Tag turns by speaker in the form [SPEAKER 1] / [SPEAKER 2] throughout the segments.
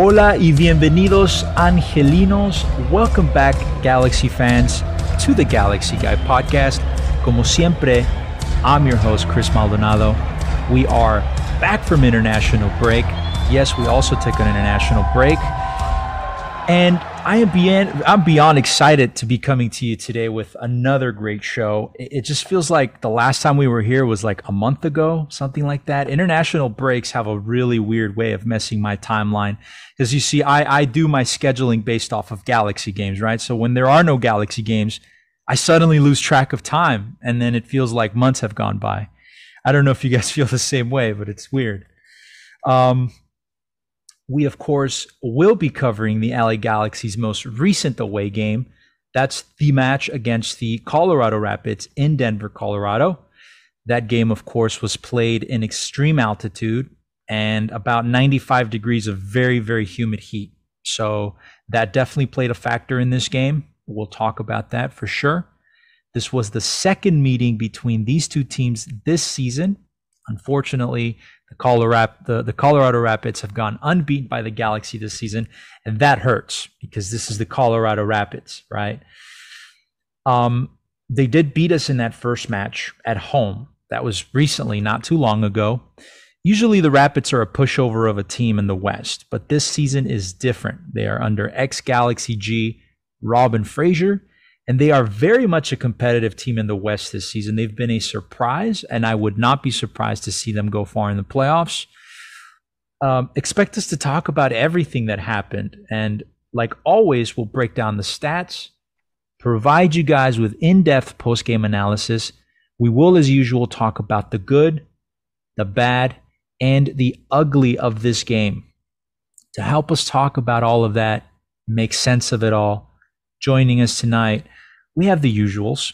[SPEAKER 1] Hola y bienvenidos, angelinos. Welcome back, Galaxy fans, to the Galaxy Guy podcast. Como siempre, I'm your host, Chris Maldonado. We are back from international break. Yes, we also took an international break. And I'm beyond excited to be coming to you today with another great show. It just feels like the last time we were here was like a month ago, something like that. International breaks have a really weird way of messing my timeline. Because you see, I do my scheduling based off of Galaxy games, right? So when there are no Galaxy games, I suddenly lose track of time. And then it feels like months have gone by. I don't know if you guys feel the same way, but it's weird. We, of course, will be covering the LA Galaxy's most recent away game. That's the match against the Colorado Rapids in Denver, Colorado. That game, of course, was played in extreme altitude and about 95 degrees of very, very humid heat. So that definitely played a factor in this game. We'll talk about that for sure. This was the second meeting between these two teams this season. Unfortunately, the Colorado Rapids have gone unbeaten by the Galaxy this season, and that hurts because this is the Colorado Rapids, right? They did beat us in that first match at home. That was recently, not too long ago. Usually the Rapids are a pushover of a team in the West, but this season is different. They are under ex-Galaxy G, Robin Fraser, and they are very much a competitive team in the West this season. They've been a surprise, and I would not be surprised to see them go far in the playoffs. Expect us to talk about everything that happened. And like always, we'll break down the stats, provide you guys with in-depth post-game analysis. We will, as usual, talk about the good, the bad, and the ugly of this game. To help us talk about all of that, make sense of it all, joining us tonight, we have the usuals.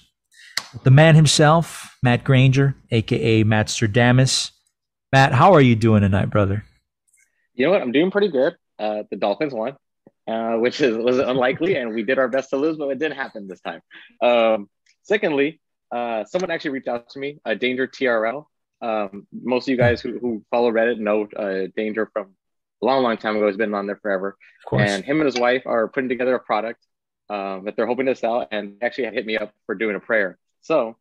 [SPEAKER 1] The man himself, Matt Granger, a.k.a. Matt Stradamus. Matt, how are you doing tonight, brother?
[SPEAKER 2] You know what? I'm doing pretty good. The Dolphins won, which was unlikely, and we did our best to lose, but it didn't happen this time. Secondly, someone actually reached out to me, Danger TRL. Most of you guys who follow Reddit know Danger from a long, long time ago. He's been on there forever.
[SPEAKER 1] Of course.
[SPEAKER 2] And him and his wife are putting together a product that they're hoping to sell, and actually had hit me up for doing a prayer. So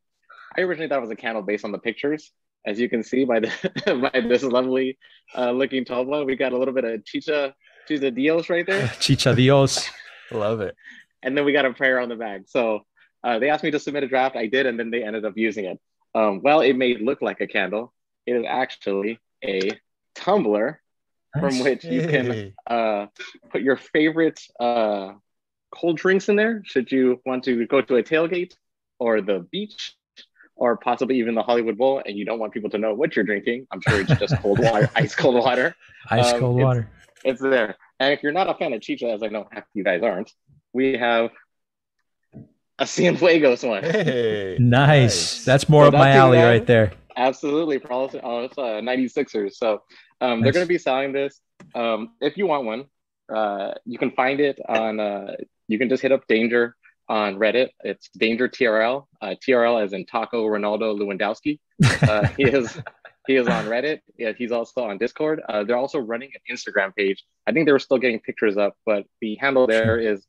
[SPEAKER 2] I originally thought it was a candle based on the pictures. As you can see by this lovely looking tabla, we got a little bit of Chicha Dios right there.
[SPEAKER 1] Chicha Dios.
[SPEAKER 3] Love it.
[SPEAKER 2] And then we got a prayer on the bag. So they asked me to submit a draft. I did, and then they ended up using it. Well, it may look like a candle. It is actually a tumbler from which you can put your favorite cold drinks in there, should you want to go to a tailgate or the beach or possibly even the Hollywood Bowl and you don't want people to know what you're drinking. I'm sure it's just cold water, ice cold water.
[SPEAKER 1] Cold water.
[SPEAKER 2] It's there. And if you're not a fan of Chicha, as I know half you guys aren't, we have a Cienfuegos one.
[SPEAKER 3] Hey,
[SPEAKER 1] Nice. That's more up my alley right there.
[SPEAKER 2] Absolutely. Probably, it's 96ers. So they're going to be selling this. If you want one, you can find it on, you can just hit up Danger on Reddit. It's Danger TRL. TRL as in Taco Ronaldo Lewandowski. He is on Reddit. Yeah, he's also on Discord. They're also running an Instagram page. I think they were still getting pictures up, but the handle there is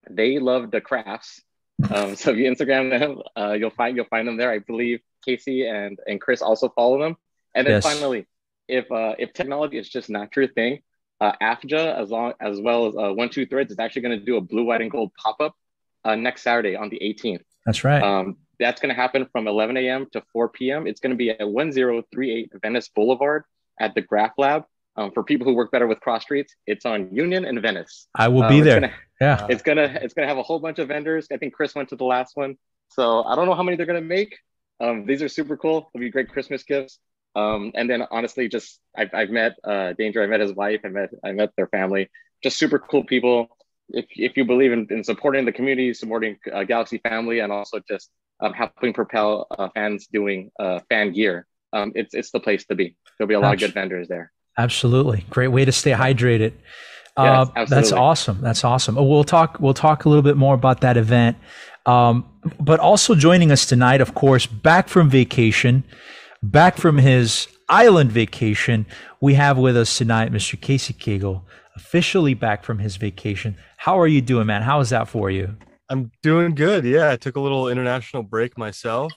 [SPEAKER 2] They Love the Crafts. So if you Instagram them, you'll find them there. I believe Casey and Chris also follow them. And then finally, if technology is just not your thing, AFJA as well as 1-2-Threads is actually going to do a blue, white, and gold pop-up next Saturday on the 18th.
[SPEAKER 1] That's right.
[SPEAKER 2] That's going to happen from 11 a.m. to 4 p.m. It's going to be at 1038 Venice Boulevard at the Graph Lab. For people who work better with cross streets, it's on Union and Venice.
[SPEAKER 1] I will be there.
[SPEAKER 2] It's gonna have a whole bunch of vendors. I think Chris went to the last one, so I don't know how many they're gonna make. These are super cool. They'll be great Christmas gifts. And then honestly, just I've met Danger. I met his wife. I met their family. Just super cool people. If you believe in supporting the community, supporting Galaxy family, and also just helping propel fans doing fan gear, it's the place to be. There'll be a lot of good vendors there.
[SPEAKER 1] Absolutely. Great way to stay hydrated.
[SPEAKER 2] Yes,
[SPEAKER 1] that's awesome. That's awesome. We'll talk a little bit more about that event. But also joining us tonight, of course, back from vacation, back from his island vacation, we have with us tonight Mr. Casey Cagle, officially back from his vacation. How are you doing, man? How is that for you?
[SPEAKER 3] I'm doing good. Yeah, I took a little international break myself.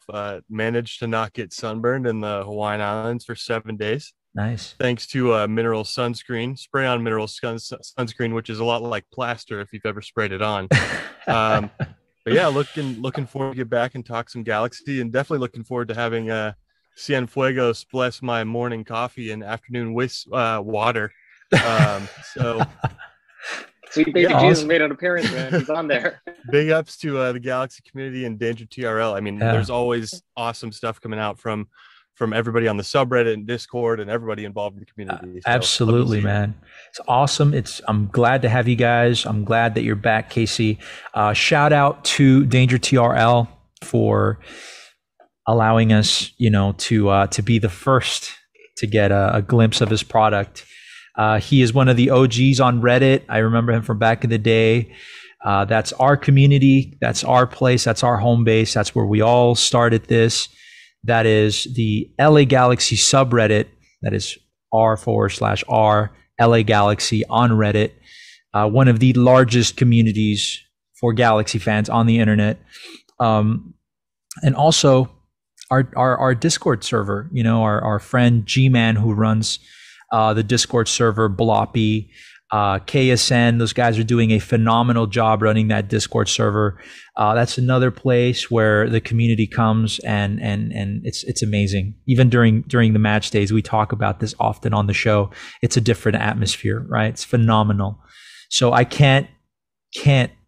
[SPEAKER 3] Managed to not get sunburned in the Hawaiian Islands for 7 days,
[SPEAKER 1] Nice.
[SPEAKER 3] thanks to mineral sunscreen, spray-on sunscreen, which is a lot like plaster if you've ever sprayed it on. Um, but yeah, looking forward to get back and talk some Galaxy, and definitely looking forward to having Cienfuegos bless my morning coffee and afternoon water. So
[SPEAKER 2] Sweet baby
[SPEAKER 3] yeah,
[SPEAKER 2] Jesus made an appearance, man. He's on there.
[SPEAKER 3] big ups to the Galaxy community and Danger TRL. I mean,
[SPEAKER 1] Yeah.
[SPEAKER 3] there's always awesome stuff coming out from everybody on the subreddit and Discord and everybody involved in the community. So,
[SPEAKER 1] Absolutely, man. It's awesome. I'm glad to have you guys. I'm glad that you're back, Casey. Shout out to Danger TRL for allowing us, to be the first to get a glimpse of his product. He is one of the OGs on Reddit. I remember him from back in the day. That's our community. That's our place. That's our home base. That's where we all started this. That is the LA Galaxy subreddit. That is r/r LA Galaxy on Reddit. One of the largest communities for Galaxy fans on the internet. And also our Discord server, our friend G-Man who runs the Discord server, Bloppy, KSN. Those guys are doing a phenomenal job running that Discord server. That's another place where the community comes and it's amazing. Even during the match days, we talk about this often on the show. It's a different atmosphere, right? It's phenomenal. So I can't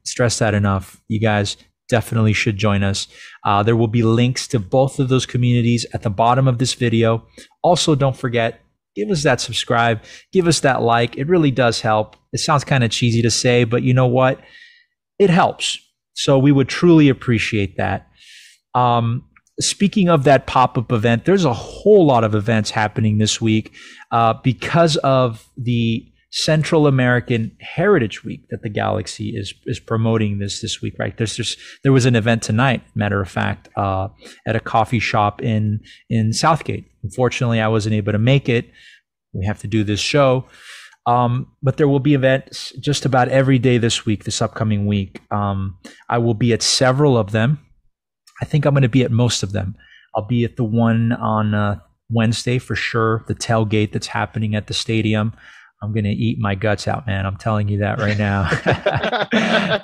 [SPEAKER 1] stress that enough. You guys definitely should join us. There will be links to both of those communities at the bottom of this video. Also, don't forget, give us that subscribe, give us that like. It really does help. It sounds kind of cheesy to say, but you know what? It helps. So we would truly appreciate that. Speaking of that pop-up event, there's a whole lot of events happening this week because of the Central American Heritage Week that the Galaxy is promoting this week, right? There was an event tonight, matter of fact, at a coffee shop in Southgate. Unfortunately, I wasn't able to make it. We have to do this show. But there will be events just about every day this upcoming week. I will be at several of them. I think I'm going to be at most of them. I'll be at the one on Wednesday for sure, the tailgate that's happening at the stadium. I'm going to eat my guts out, man. I'm telling you that right now.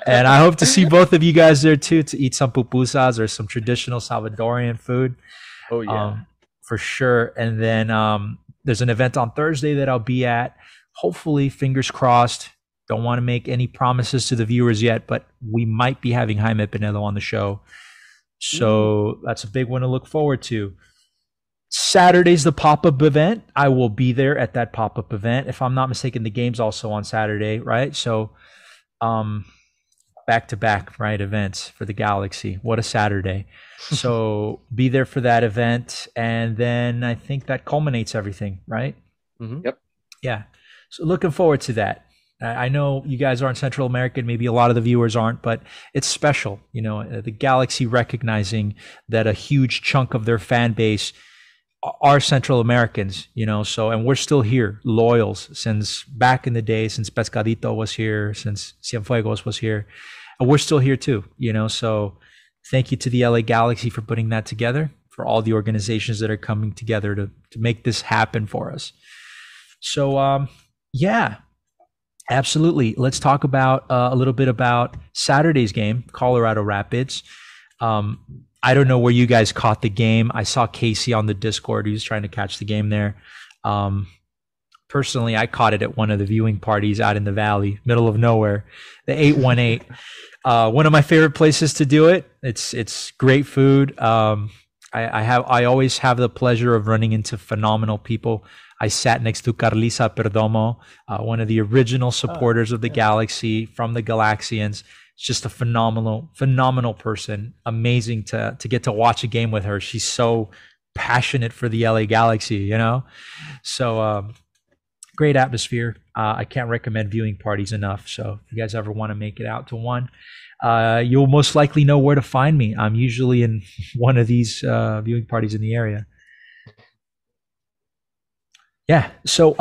[SPEAKER 1] And I hope to see both of you guys there too, to eat some pupusas or some traditional Salvadorian food.
[SPEAKER 3] Oh, yeah.
[SPEAKER 1] For sure. And then there's an event on Thursday that I'll be at. Hopefully, fingers crossed. Don't want to make any promises to the viewers yet, but we might be having Jaime Pinello on the show. So that's a big one to look forward to. Saturday's the pop-up event. I will be there at that pop-up event. If I'm not mistaken, the game's also on Saturday, right? So back-to-back, right, events for the Galaxy. What a Saturday. So be there for that event. And then I think that culminates everything, right?
[SPEAKER 3] Mm-hmm.
[SPEAKER 2] Yep.
[SPEAKER 1] Yeah. So looking forward to that. I know you guys aren't Central American. Maybe a lot of the viewers aren't, but it's special. The Galaxy recognizing that a huge chunk of their fan base are Central Americans, so, and we're still here, loyals since back in the day, since Pescadito was here, since Cienfuegos was here, and we're still here too, so thank you to the LA Galaxy for putting that together, for all the organizations that are coming together to make this happen for us. So, yeah, absolutely. Let's talk about a little bit about Saturday's game, Colorado Rapids. I don't know where you guys caught the game. I saw Casey on the Discord. He was trying to catch the game there. Personally, I caught it at one of the viewing parties out in the valley, middle of nowhere, the 818. One of my favorite places to do it. It's great food. I always have the pleasure of running into phenomenal people. I sat next to Carlisa Perdomo, one of the original supporters of the Galaxy from the Galaxians. It's just a phenomenal person. Amazing to get to watch a game with her. She's so passionate for the LA Galaxy, So great atmosphere. I can't recommend viewing parties enough. So if you guys ever want to make it out to one, you'll most likely know where to find me. I'm usually in one of these viewing parties in the area. Yeah. So,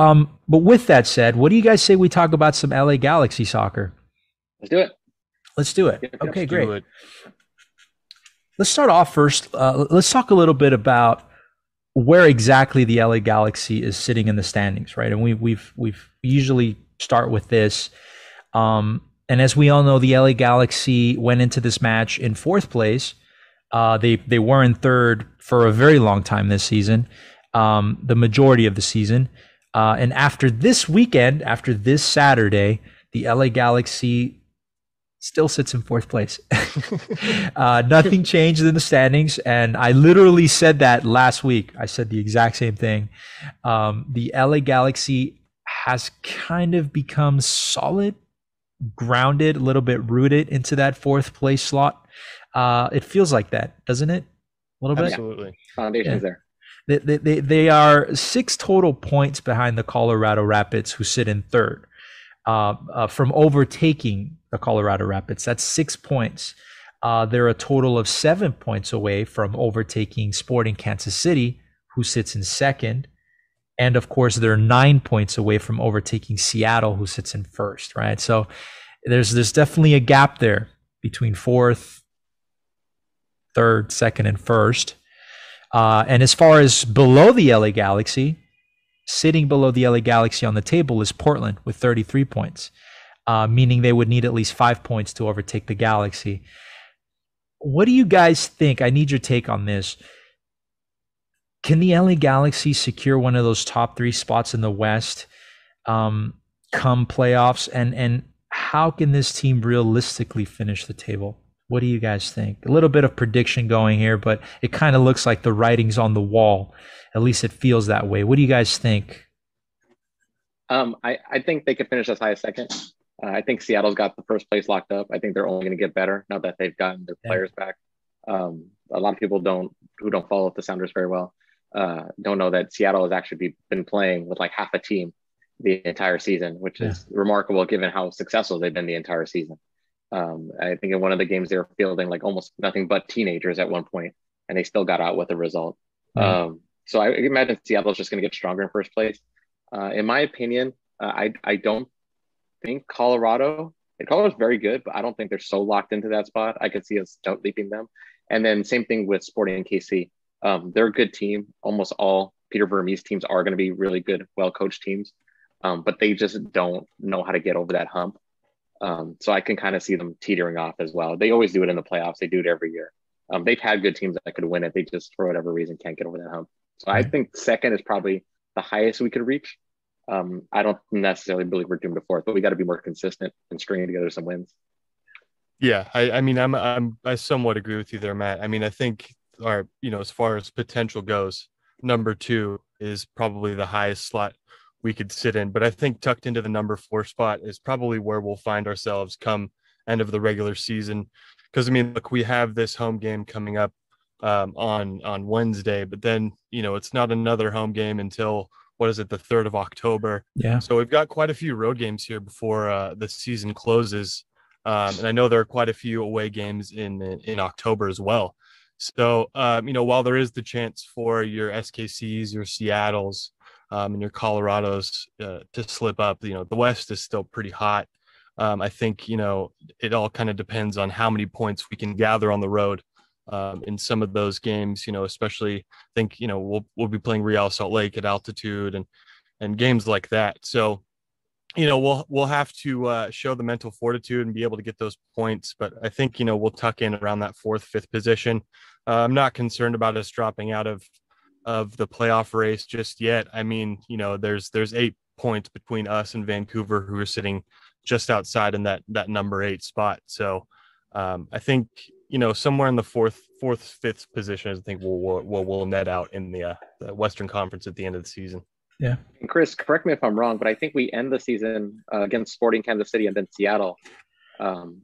[SPEAKER 1] but with that said, what do you guys say we talk about some LA Galaxy soccer?
[SPEAKER 2] Let's do it.
[SPEAKER 1] Let's do it.
[SPEAKER 2] Yep,
[SPEAKER 1] Okay,
[SPEAKER 3] Let's
[SPEAKER 1] great.
[SPEAKER 3] do it.
[SPEAKER 1] Let's start off first. Let's talk a little bit about where exactly the LA Galaxy is sitting in the standings, right? And we've usually start with this. And as we all know, the LA Galaxy went into this match in fourth place. They were in third for a very long time this season, the majority of the season. And after this weekend, after this Saturday, the LA Galaxy still sits in fourth place. Nothing changed in the standings. And I literally said that last week. I said the exact same thing. The LA Galaxy has kind of become solid, grounded, a little bit rooted into that fourth place slot. It feels like that, doesn't it? A little bit?
[SPEAKER 3] Absolutely.
[SPEAKER 2] Foundation's there.
[SPEAKER 1] They are 6 total points behind the Colorado Rapids, who sit in third. From overtaking the Colorado Rapids, that's 6 points. They're a total of 7 points away from overtaking Sporting Kansas City, who sits in second. And of course, they're 9 points away from overtaking Seattle, who sits in first, right? So there's definitely a gap there between fourth, third, second, and first. And as far as below the LA Galaxy, sitting below the LA Galaxy on the table is Portland with 33 points, meaning they would need at least 5 points to overtake the Galaxy. What do you guys think? I need your take on this. Can the LA Galaxy secure one of those top 3 spots in the West come playoffs? And how can this team realistically finish the table? What do you guys think? A little bit of prediction going here, but it kind of looks like the writing's on the wall. At least it feels that way. What do you guys think?
[SPEAKER 2] I think they could finish as high as second. I think Seattle's got the first place locked up. I think they're only going to get better now that they've gotten their players back. A lot of people who don't follow the Sounders very well don't know that Seattle has actually been playing with like half a team the entire season, which is remarkable given how successful they've been the entire season. I think in one of the games they were fielding like almost nothing but teenagers at one point, and they still got out with a result. So I imagine Seattle's just going to get stronger in first place. In my opinion, I don't think Colorado's very good, but I don't think they're so locked into that spot. I could see us leaping them. And then same thing with Sporting and KC. They're a good team. Almost all Peter Vermes teams are going to be really good, well-coached teams, but they just don't know how to get over that hump. So I can kind of see them teetering off as well. They always do it in the playoffs. They do it every year. They've had good teams that could win it. They just, for whatever reason, can't get over that hump. So I think second is probably the highest we could reach. I don't necessarily believe we're doomed to fourth, but we got to be more consistent and stringing together some wins.
[SPEAKER 3] Yeah, I mean, I somewhat agree with you there, Matt. I mean, I think as far as potential goes, number 2 is probably the highest slot we could sit in, but I think tucked into the number 4 spot is probably where we'll find ourselves come end of the regular season. Because I mean, look, we have this home game coming up on Wednesday, but then it's not another home game until the 3rd of October.
[SPEAKER 1] Yeah.
[SPEAKER 3] So we've got quite a few road games here before the season closes, and I know there are quite a few away games in October as well. So while there is the chance for your SKCs, your Seattles, and your Colorados to slip up, the West is still pretty hot. I think it all kind of depends on how many points we can gather on the road in some of those games. Especially I think we'll be playing Real Salt Lake at altitude and games like that. So we'll have to show the mental fortitude and be able to get those points. But I think we'll tuck in around that 4th, 5th position. I'm not concerned about us dropping out of the playoff race just yet. I mean, there's 8 points between us and Vancouver, who are sitting just outside in that number 8 spot. So I think somewhere in the 4th, 5th position, I think we'll net out in the Western Conference at the end of the season.
[SPEAKER 1] Yeah.
[SPEAKER 2] And Chris, correct me if I'm wrong, but I think we end the season against Sporting Kansas City and then Seattle,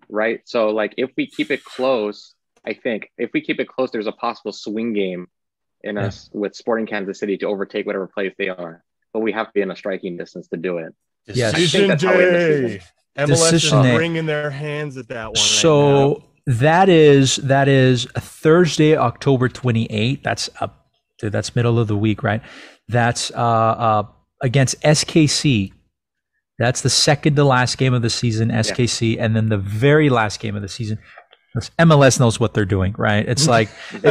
[SPEAKER 2] right? So like if we keep it close, there's a possible swing game in us with Sporting Kansas City to overtake whatever place they are, but we have to be in a striking distance to do it.
[SPEAKER 1] Yes.
[SPEAKER 3] Decision day. MLS
[SPEAKER 1] Decision
[SPEAKER 3] is wringing their hands at that one.
[SPEAKER 1] So
[SPEAKER 3] right
[SPEAKER 1] now. that is Thursday, October 28th. That's middle of the week, right? That's against SKC. That's the second to last game of the season, SKC, and then the very last game of the season. MLS knows what they're doing, right? It's like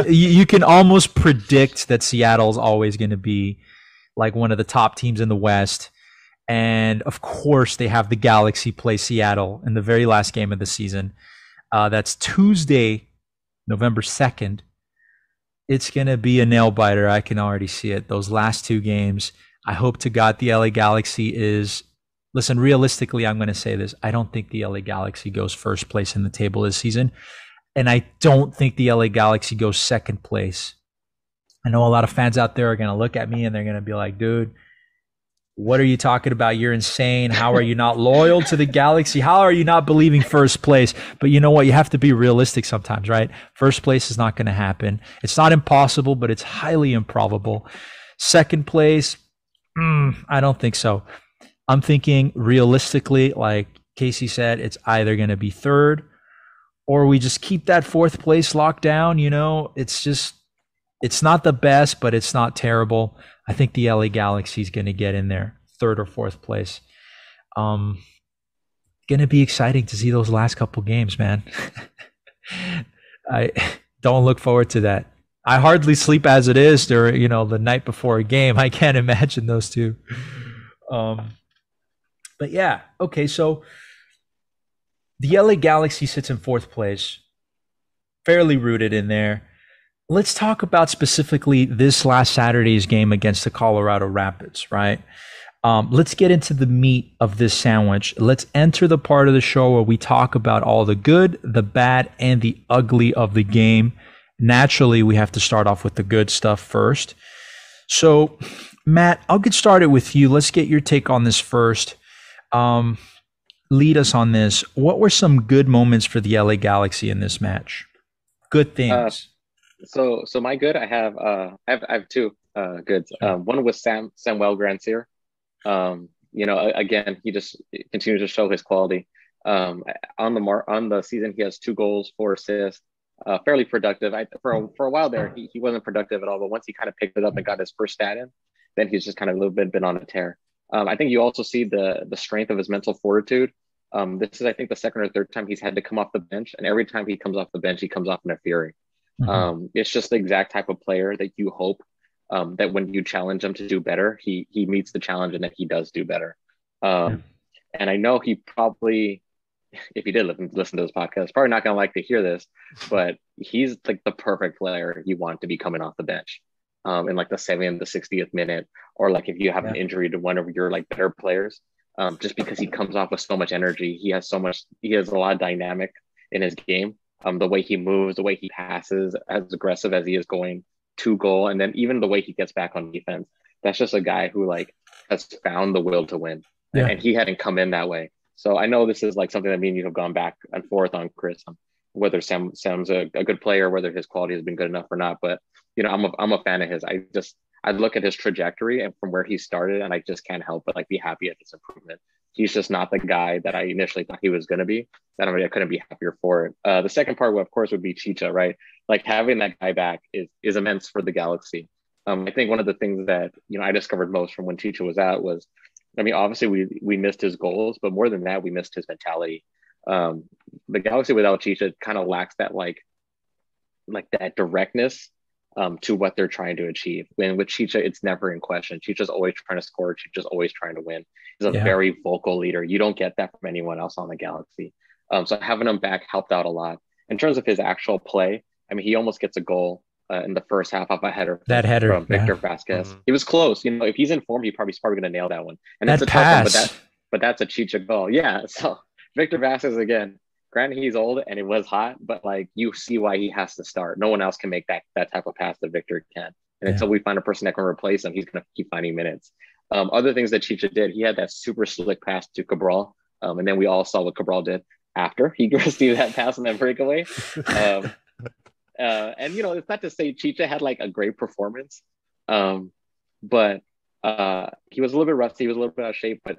[SPEAKER 1] you can almost predict that Seattle's always going to be like one of the top teams in the West. And of course, they have the Galaxy play Seattle in the very last game of the season. That's Tuesday, November 2nd. It's going to be a nail biter. I can already see it. Those last two games. I hope to God the LA Galaxy is. Listen, realistically, I'm going to say this. I don't think the LA Galaxy goes first place in the table this season. And I don't think the LA Galaxy goes second place. I know a lot of fans out there are going to look at me and they're going to be like, dude, what are you talking about? You're insane. How are you not loyal to the Galaxy? How are you not believing first place? But you know what? You have to be realistic sometimes, right? First place is not going to happen. It's not impossible, but it's highly improbable. Second place, I don't think so. I'm thinking realistically, like Casey said, it's either going to be third or we just keep that fourth place locked down. You know, it's not the best, but it's not terrible. I think the LA Galaxy is going to get in there, third or fourth place. Going to be exciting to see those last couple games, man. I don't look forward to that. I hardly sleep as it is during, the night before a game. I can't imagine those two. But yeah, okay, so the LA Galaxy sits in fourth place, fairly rooted in there. Let's talk about specifically this last Saturday's game against the Colorado Rapids, right? Let's get into the meat of this sandwich. Let's enter the part of the show where we talk about all the good, the bad, and the ugly of the game. Naturally, we have to start off with the good stuff first. So, Matt, I'll get started with you. Let's get your take on this first. Lead us on this. What were some good moments for the LA Galaxy in this match? Good things.
[SPEAKER 2] So my good, I have two goods. One was Samuel Grandsir. Again, he just continues to show his quality. On the season, he has 2 goals, 4 assists. Fairly productive. For a while there, he wasn't productive at all, but once he kind of picked it up and got his first stat in, then he's just kind of a little bit been on a tear. I think you also see the strength of his mental fortitude. This is, I think, the second or third time he's had to come off the bench, and every time he comes off the bench, he comes off in a fury. Mm-hmm. It's just the exact type of player that you hope that when you challenge him to do better, he meets the challenge and that he does do better. And I know he probably, if he did listen to this podcast, probably not going to like to hear this, but he's like the perfect player you want to be coming off the bench in like the 70th, the 60th minute, or like if you have an injury to one of your like better players, just because he comes off with so much energy. He has a lot of dynamic in his game. The way he moves, the way he passes, as aggressive as he is going to goal, and then even the way he gets back on defense. That's just a guy who like has found the will to win, and he hadn't come in that way. So I know this is like something that me and you have gone back and forth on, Chris, whether Sam's a good player, whether his quality has been good enough or not. But I'm a fan of his. I look at his trajectory and from where he started, and I just can't help but like be happy at his improvement. He's just not the guy that I initially thought he was going to be. I couldn't be happier for it. The second part, of course, would be Chicha, right? Like having that guy back is immense for the Galaxy. I think one of the things that I discovered most from when Chicha was out was, obviously we missed his goals, but more than that, we missed his mentality. The Galaxy without Chicha kind of lacks that like that directness to what they're trying to achieve. When with Chicha, it's never in question. Chicha's always trying to score. Chicha's always trying to win. He's a very vocal leader. You don't get that from anyone else on the Galaxy. So having him back helped out a lot. In terms of his actual play, he almost gets a goal in the first half off a header.
[SPEAKER 1] That header
[SPEAKER 2] from Victor Vasquez.
[SPEAKER 3] Mm-hmm.
[SPEAKER 2] He was close. If he's in form, he's probably going to nail that one. And
[SPEAKER 1] that
[SPEAKER 2] it's a
[SPEAKER 1] pass.
[SPEAKER 2] tough one, but that's a Chicha goal. Yeah. So Victor Vasquez again. Granted, he's old and it was hot, but like you see why he has to start. No one else can make that type of pass that Victor can. And until we find a person that can replace him, he's going to keep finding minutes. Other things that Chicha did, he had that super slick pass to Cabral. And then we all saw what Cabral did after he received that pass on that breakaway. And it's not to say Chicha had like a great performance, but he was a little bit rusty. He was a little bit out of shape, but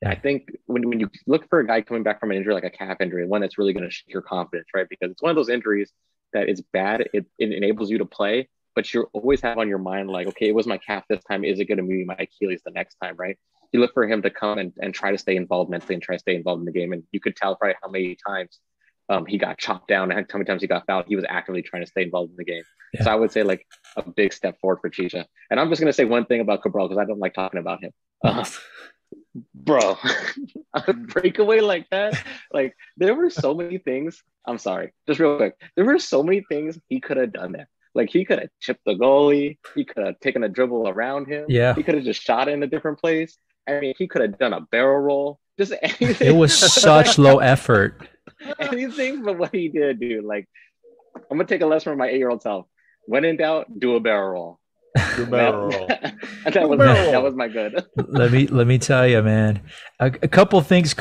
[SPEAKER 2] I think when you look for a guy coming back from an injury, like a calf injury, one that's really going to shake your confidence, right? Because it's one of those injuries that is bad. It enables you to play, but you always have on your mind, like, okay, it was my calf this time. Is it going to be my Achilles the next time, right? You look for him to come and try to stay involved mentally and try to stay involved in the game. And you could tell probably how many times he got chopped down and how many times he got fouled. He was actively trying to stay involved in the game.
[SPEAKER 1] Yeah.
[SPEAKER 2] So I would say like a big step forward for Chicha. And I'm just going to say one thing about Cabral because I don't like talking about him. Bro, a breakaway like that, like there were so many things. I'm sorry, just real quick. There were so many things he could have done there. Like he could have chipped the goalie. He could have taken a dribble around him.
[SPEAKER 1] Yeah.
[SPEAKER 2] He could have just shot it in a different place. I mean, he could have done a barrel roll. Just anything.
[SPEAKER 1] It was such low effort.
[SPEAKER 2] Anything but what he did, dude. Like, I'm going to take a lesson from my 8-year-old self. When in doubt, do a barrel roll.
[SPEAKER 3] Do a barrel roll.
[SPEAKER 2] That was my good.
[SPEAKER 1] let me tell you, man. A couple things,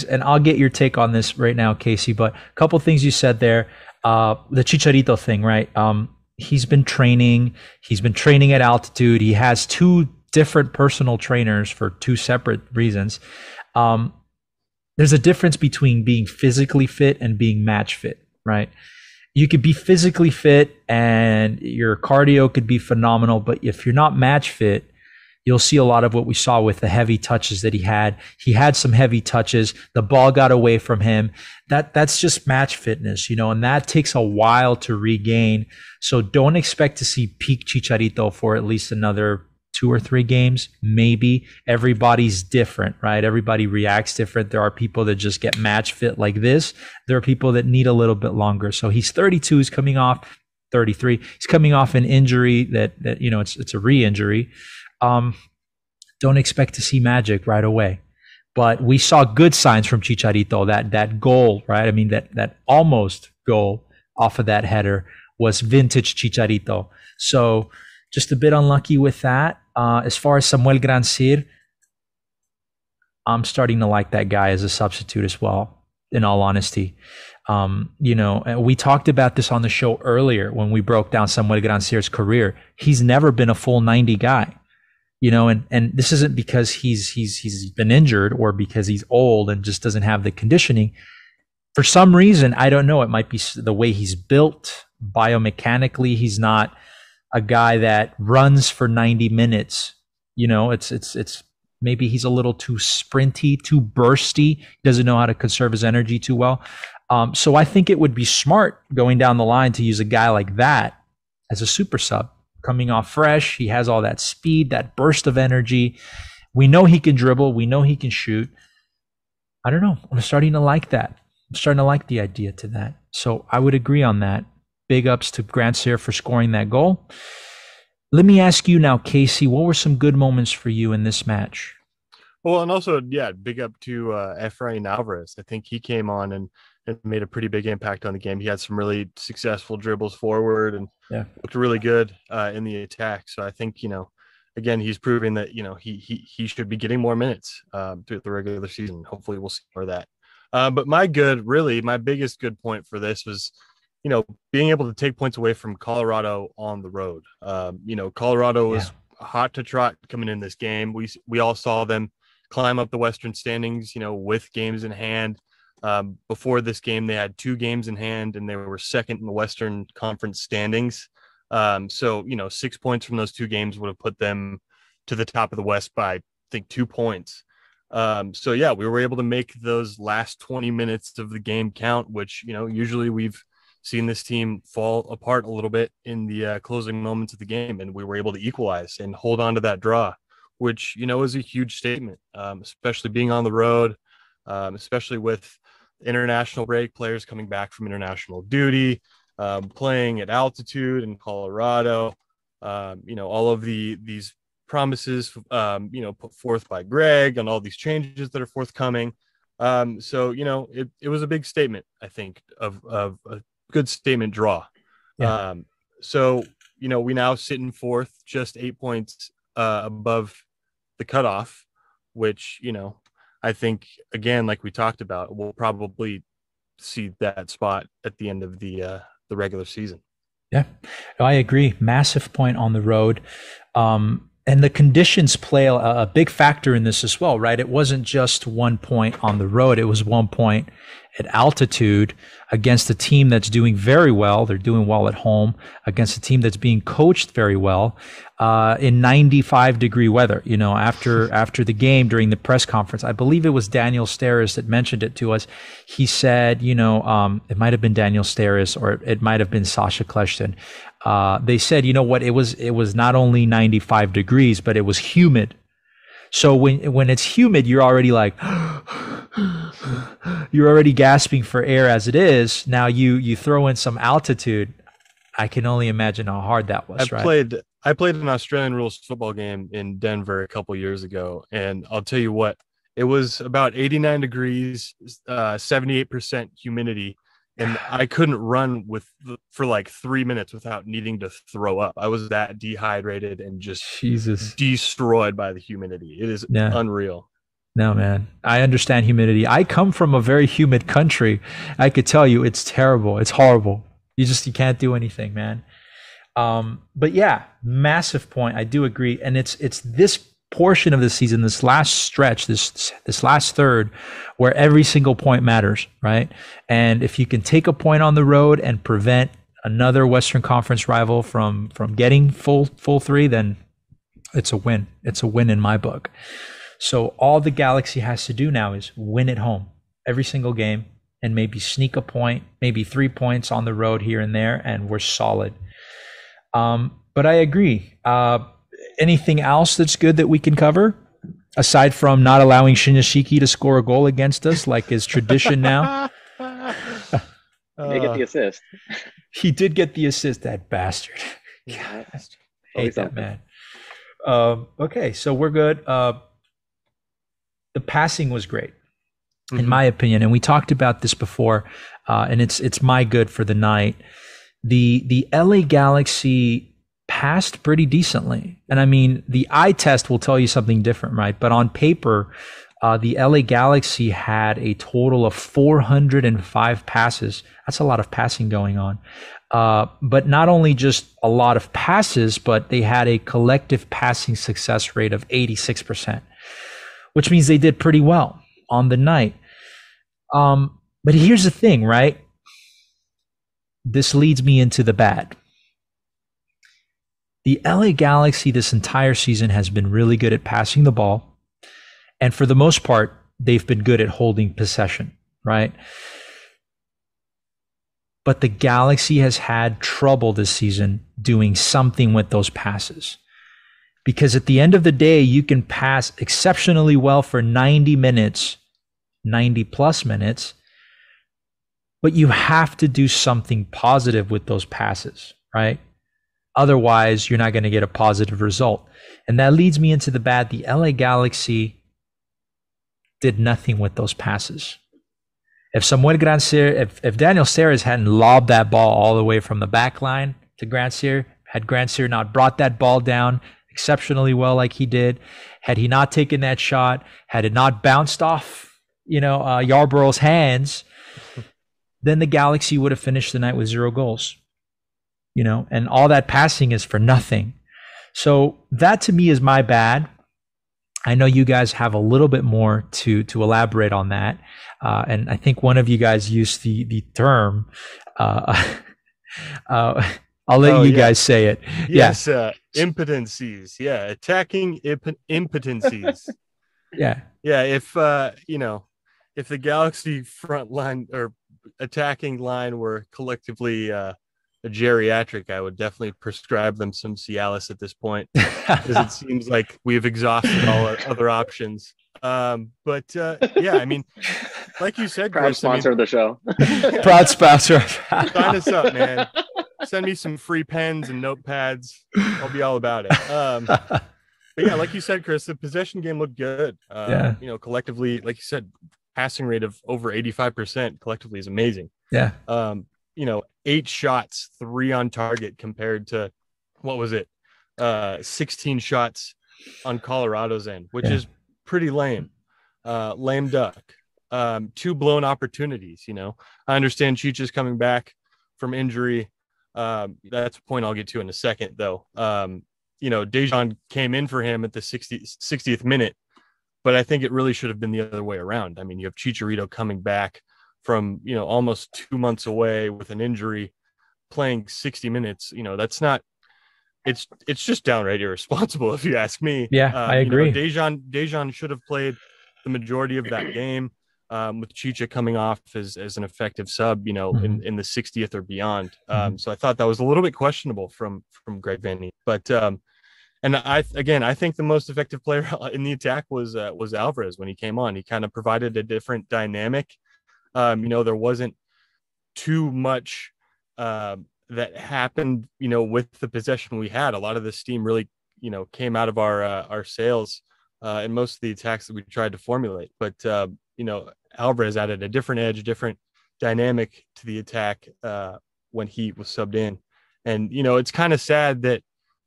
[SPEAKER 1] and I'll get your take on this right now, Casey. But a couple things you said there. The Chicharito thing, right? He's been training at altitude. He has 2 different personal trainers for 2 separate reasons. There's a difference between being physically fit and being match fit, right? You could be physically fit and your cardio could be phenomenal, but if you're not match fit, you'll see a lot of what we saw with the heavy touches that he had. He had some heavy touches. The ball got away from him. That's just match fitness, and that takes a while to regain. So don't expect to see peak Chicharito for at least another 2 or 3 games, maybe. Everybody's different, right? Everybody reacts different. There are people that just get match fit like this. There are people that need a little bit longer. So he's 32, he's coming off 33. He's coming off an injury that it's a re-injury. Don't expect to see magic right away. But we saw good signs from Chicharito. That goal, right? I mean, that almost goal off of that header was vintage Chicharito. So just a bit unlucky with that. As far as Samuel Grandsir, I'm starting to like that guy as a substitute as well, in all honesty. We talked about this on the show earlier when we broke down Samuel Grandsir's career. He's never been a full 90 guy, and this isn't because he's been injured or because he's old and just doesn't have the conditioning. For some reason, I don't know, it might be the way he's built biomechanically. He's not a guy that runs for 90 minutes. It's maybe he's a little too sprinty, too bursty. He doesn't know how to conserve his energy too well. So I think it would be smart going down the line to use a guy like that as a super sub, coming off fresh. He has all that speed, that burst of energy. We know he can dribble. We know he can shoot. I don't know. I'm starting to like that. I'm starting to like the idea to that. So I would agree on that. Big ups to Grandsir for scoring that goal. Let me ask you now, Casey, what were some good moments for you in this match?
[SPEAKER 3] Well, and also, big up to Efrain Alvarez. I think he came on and made a pretty big impact on the game. He had some really successful dribbles forward and looked really good in the attack. So I think, again, he's proving that, he should be getting more minutes throughout the regular season. Hopefully we'll see more of that. But my biggest good point for this was, being able to take points away from Colorado on the road. Colorado was hot to trot coming in this game. We all saw them climb up the Western standings, with games in hand. Before this game, they had 2 games in hand and they were second in the Western Conference standings. So 6 points from those 2 games would have put them to the top of the West by, I think, 2 points. We were able to make those last 20 minutes of the game count, which, usually we've seen this team fall apart a little bit in the closing moments of the game, and we were able to equalize and hold on to that draw, which, is a huge statement, especially being on the road, especially with international break, players coming back from international duty, playing at altitude in Colorado, all of these promises, put forth by Greg and all these changes that are forthcoming. It was a big statement, I think, of a good statement draw.
[SPEAKER 1] Yeah.
[SPEAKER 3] We now sit in 4th, just 8 points above the cutoff, which, I think, again, like we talked about, we'll probably see that spot at the end of the regular season.
[SPEAKER 1] Yeah, I agree. Massive point on the road. And the conditions play a big factor in this as well, right? It wasn't just 1 point on the road. It was 1 point at altitude against a team that's doing very well. They're doing well at home against a team that's being coached very well in 95-degree weather. You know, after the game during the press conference, I believe it was Daniel Steres that mentioned it to us. He said, you know, it might have been Daniel Steres or it might have been Sasha Kleshton. They said, you know what, it was not only 95 degrees, but it was humid. So when it's humid, you're already like, you're already gasping for air as it is. Now you throw in some altitude. I can only imagine how hard that was.
[SPEAKER 3] I played an Australian rules football game in Denver a couple years ago, and I'll tell you what, it was about 89 degrees, 78% humidity. And I couldn't run for like 3 minutes without needing to throw up. I was that dehydrated and just destroyed by the humidity. It is unreal.
[SPEAKER 1] No, man. I understand humidity. I come from a very humid country. I could tell you it's terrible. It's horrible. You can't do anything, man. But yeah, massive point. I do agree. And it's this portion of the season, this last stretch, this last third, where every single point matters, right? And if you can take a point on the road and prevent another Western Conference rival from getting full three, then it's a win. It's a win in my book. So all the Galaxy has to do now is win at home every single game and maybe sneak a point, maybe 3 points on the road here and there, and we're solid. But I agree. Anything else that's good that we can cover aside from not allowing Shinyashiki to score a goal against us like is tradition now?
[SPEAKER 2] They get the assist.
[SPEAKER 1] He did get the assist, that bastard.
[SPEAKER 2] Yeah.
[SPEAKER 1] Hate that man. Okay, so we're good. The passing was great, in my opinion, and we talked about this before, and it's my good for the night. The LA Galaxy passed pretty decently. And I mean, the eye test will tell you something different, right? But on paper, the LA Galaxy had a total of 405 passes. That's a lot of passing going on. But not only just a lot of passes, but they had a collective passing success rate of 86%, which means they did pretty well on the night. But here's the thing, right? This leads me into the bad. The LA Galaxy this entire season has been really good at passing the ball. And for the most part, they've been good at holding possession, right? But the Galaxy has had trouble this season doing something with those passes. Because at the end of the day, you can pass exceptionally well for 90 minutes, 90 plus minutes, but you have to do something positive with those passes, right? Otherwise, you're not going to get a positive result. And that leads me into the bad. The LA Galaxy did nothing with those passes. If Daniel Steres hadn't lobbed that ball all the way from the back line to Grandsir, had Grandsir not brought that ball down exceptionally well like he did, had he not taken that shot, had it not bounced off, Yarborough's hands, then the Galaxy would have finished the night with 0 goals. And all that passing is for nothing. So that to me is my bad. I know you guys have a little bit more to elaborate on that. And I think one of you guys used the term, I'll let you guys say it.
[SPEAKER 3] Yes, impotencies. Yeah, attacking impotencies.
[SPEAKER 1] Yeah.
[SPEAKER 3] Yeah, if the Galaxy front line or attacking line were collectively a geriatric, I would definitely prescribe them some Cialis at this point, because it seems like we've exhausted all our other options. But I mean, like you said,
[SPEAKER 2] proud
[SPEAKER 3] Chris,
[SPEAKER 2] sponsor of the show.
[SPEAKER 1] Proud sponsor.
[SPEAKER 3] Sign us up, man. Send me some free pens and notepads. I'll be all about it. But yeah, like you said, Chris, the possession game looked good. Collectively, like you said, passing rate of over 85% collectively is amazing.
[SPEAKER 1] Yeah.
[SPEAKER 3] 8 shots, 3 on target compared to, 16 shots on Colorado's end, which is pretty lame. Lame duck. 2 blown opportunities, I understand Chicha's coming back from injury. That's a point I'll get to in a second, though. Dejan came in for him at the 60th minute, but I think it really should have been the other way around. I mean, you have Chicharito coming back from, almost 2 months away with an injury, playing 60 minutes. That's not, it's just downright irresponsible if you ask me.
[SPEAKER 1] Yeah, I agree.
[SPEAKER 3] Dejan should have played the majority of that game, with Chicha coming off as an effective sub, in the 60th or beyond. So I thought that was a little bit questionable from Greg Van. But and I think the most effective player in the attack was Alvarez when he came on. He kind of provided a different dynamic. There wasn't too much that happened, with the possession we had. A lot of the steam really, came out of our sails in most of the attacks that we tried to formulate. But, Alvarez added a different edge, different dynamic to the attack when he was subbed in. And, it's kind of sad that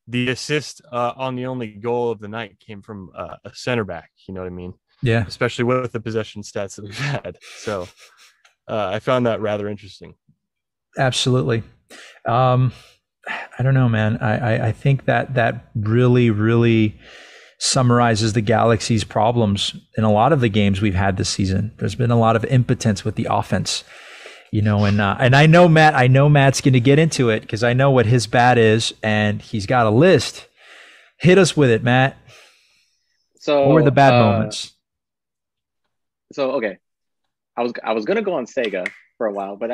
[SPEAKER 3] the assist on the only goal of the night came from a center back. You know what I mean?
[SPEAKER 1] Yeah.
[SPEAKER 3] Especially with the possession stats that we've had. So I found that rather interesting.
[SPEAKER 1] Absolutely. I don't know, man. I think that really, really summarizes the Galaxy's problems in a lot of the games we've had this season. There's been a lot of impotence with the offense, and I know Matt's going to get into it because I know what his bad is, and he's got a list. Hit us with it, Matt.
[SPEAKER 2] So,
[SPEAKER 1] what were the bad moments?
[SPEAKER 2] So, okay, I was going to go on Sega for a while, but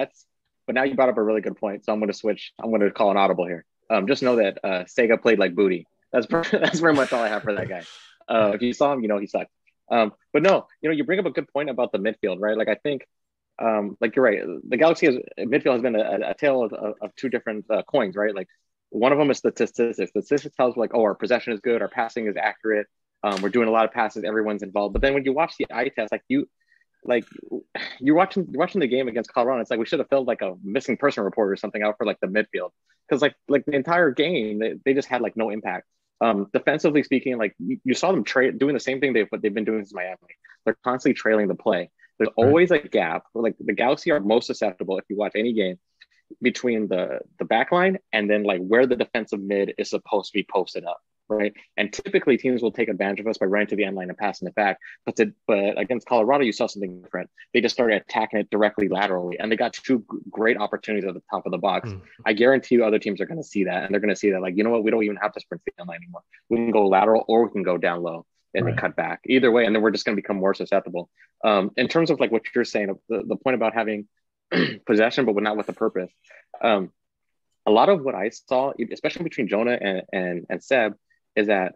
[SPEAKER 2] now you brought up a really good point. So I'm going to switch. I'm going to call an audible here. Just know that Sega played like booty. That's very much all I have for that guy. If you saw him, he sucked. But no, you bring up a good point about the midfield, right? Like I think, like you're right. The Galaxy midfield has been a tale of two different coins, right? Like one of them is statistics. Statistics tells like, oh, our possession is good, our passing is accurate, we're doing a lot of passes, everyone's involved. But then when you watch the eye test, you're watching the game against Colorado. It's like we should have filled like a missing person report or something out for like the midfield, because like the entire game they just had like no impact. Defensively speaking, like you saw them doing the same thing they've been doing since Miami. They're constantly trailing the play. There's always a gap. Like the Galaxy are most susceptible if you watch any game between the back line and then like where the defensive mid is supposed to be posted up. Right. And typically teams will take advantage of us by running to the end line and passing it back. But against Colorado, you saw something different. They just started attacking it directly laterally, and they got two great opportunities at the top of the box. I guarantee you other teams are going to see that, and they're going to see that, like, you know what, we don't even have to sprint the end line anymore. We can go lateral or we can go down low and then cut back. Either way, and then we're just going to become more susceptible. In terms of like what you're saying, the point about having possession, but not with a purpose. A lot of what I saw, especially between Jonah and Seb, is that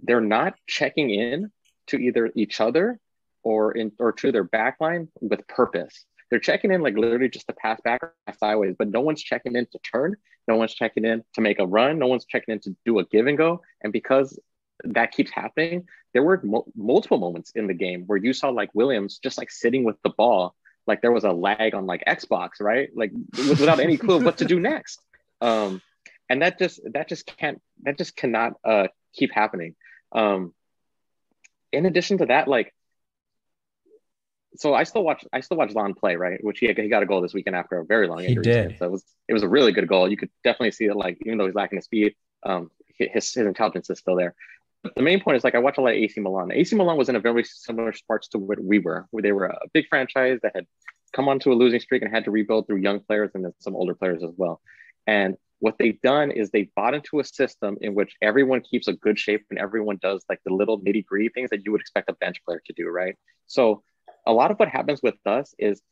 [SPEAKER 2] they're not checking in to either each other or to their backline with purpose. They're checking in like literally just to pass back or pass sideways, but no one's checking in to turn. No one's checking in to make a run. No one's checking in to do a give and go. And because that keeps happening, there were multiple moments in the game where you saw like Williams just like sitting with the ball, like there was a lag on like Xbox, right? Like without any clue of what to do next. And that just cannot keep happening. In addition to that, like, so I still watch Lon play, right? Which he got a goal this weekend after a very long injury.
[SPEAKER 1] He did.
[SPEAKER 2] So it was a really good goal. You could definitely see that, like, even though he's lacking the speed, his intelligence is still there. But the main point is, like, I watch a lot of AC Milan. AC Milan was in a very similar parts to what we were, where they were a big franchise that had come onto a losing streak and had to rebuild through young players and then some older players as well. And what they've done is they bought into a system in which everyone keeps a good shape and everyone does like the little nitty gritty things that you would expect a bench player to do, right? So a lot of what happens with us is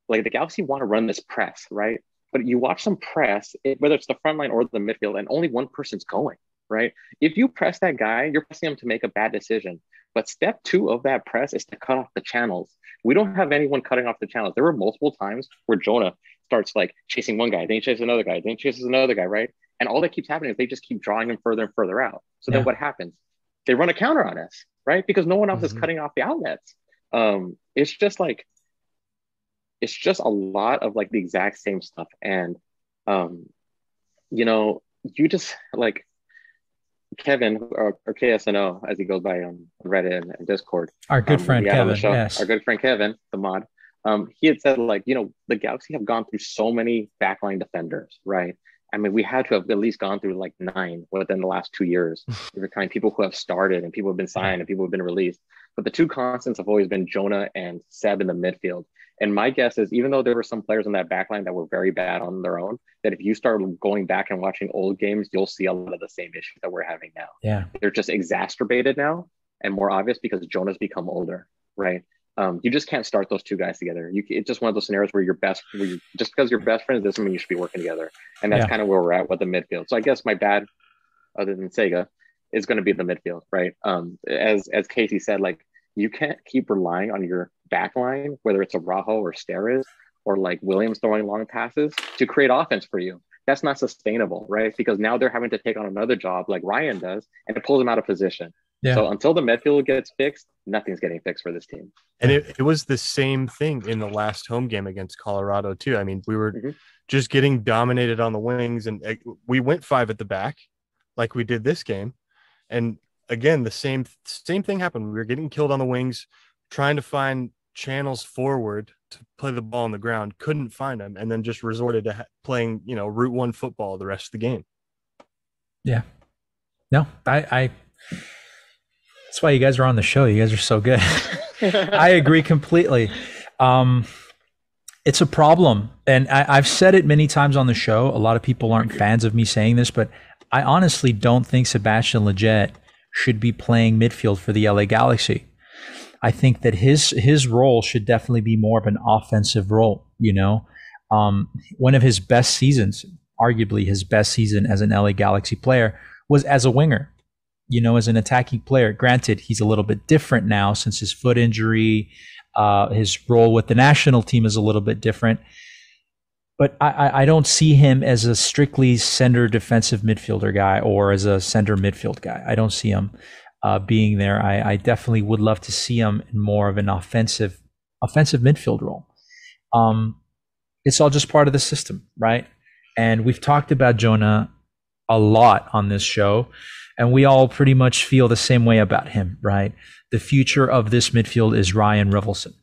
[SPEAKER 2] like the Galaxy want to run this press, right? But you watch them press, whether it's the front line or the midfield, and only one person's going, right? If you press that guy, you're pressing him to make a bad decision. But step 2 of that press is to cut off the channels. We don't have anyone cutting off the channels. There were multiple times where Jonah starts like chasing one guy, then he chases another guy, then he chases another guy, right? And all that keeps happening is they just keep drawing him further and further out. So then what happens? They run a counter on us, right? Because no one else is cutting off the outlets. It's just a lot of like the exact same stuff. And, you just like Kevin or KSNO, as he goes by on Reddit and Discord.
[SPEAKER 1] Our good friend Kevin, yes.
[SPEAKER 2] Our good friend Kevin, the mod. He had said, like, the Galaxy have gone through so many backline defenders, right? I mean, we had to have at least gone through like 9 within the last 2 years. We're kind of people who have started and people have been signed and people have been released. But the two constants have always been Jonah and Seb in the midfield. And my guess is, even though there were some players on that back line that were very bad on their own, that if you start going back and watching old games, you'll see a lot of the same issues that we're having now.
[SPEAKER 1] Yeah.
[SPEAKER 2] They're just exacerbated now and more obvious because Jonah's become older, right? You just can't start those two guys together. It's just one of those scenarios where just because you're best friends doesn't mean you should be working together. And that's kind of where we're at with the midfield. So I guess my bad, other than Sega, is going to be the midfield, right? As Casey said, like, you can't keep relying on your back line, whether it's Araujo or Steres or like Williams throwing long passes to create offense for you. That's not sustainable, right? Because now they're having to take on another job like Ryan does, and it pulls them out of position. Yeah. So until the midfield gets fixed, nothing's getting fixed for this team.
[SPEAKER 3] And it was the same thing in the last home game against Colorado too. I mean, we were just getting dominated on the wings, and we went 5 at the back like we did this game. And again, the same thing happened. We were getting killed on the wings, trying to find channels forward to play the ball on the ground, couldn't find them, and then just resorted to playing, Route 1 football the rest of the game. Yeah.
[SPEAKER 1] No, I that's why you guys are on the show. You guys are so good. I agree completely. It's a problem. And I've said it many times on the show. A lot of people aren't fans of me saying this, but I honestly don't think Sebastian Lletget should be playing midfield for the LA Galaxy. I think that his role should definitely be more of an offensive role. One of his best seasons, arguably his best season as an LA Galaxy player, was as a winger. As an attacking player. Granted, he's a little bit different now since his foot injury. His role with the national team is a little bit different. But I don't see him as a strictly center defensive midfielder guy or as a center midfield guy. I don't see him being there. I definitely would love to see him in more of an offensive midfield role. It's all just part of the system, right? And we've talked about Jonah a lot on this show. And we all pretty much feel the same way about him, right? The future of this midfield is Ryan Revelson.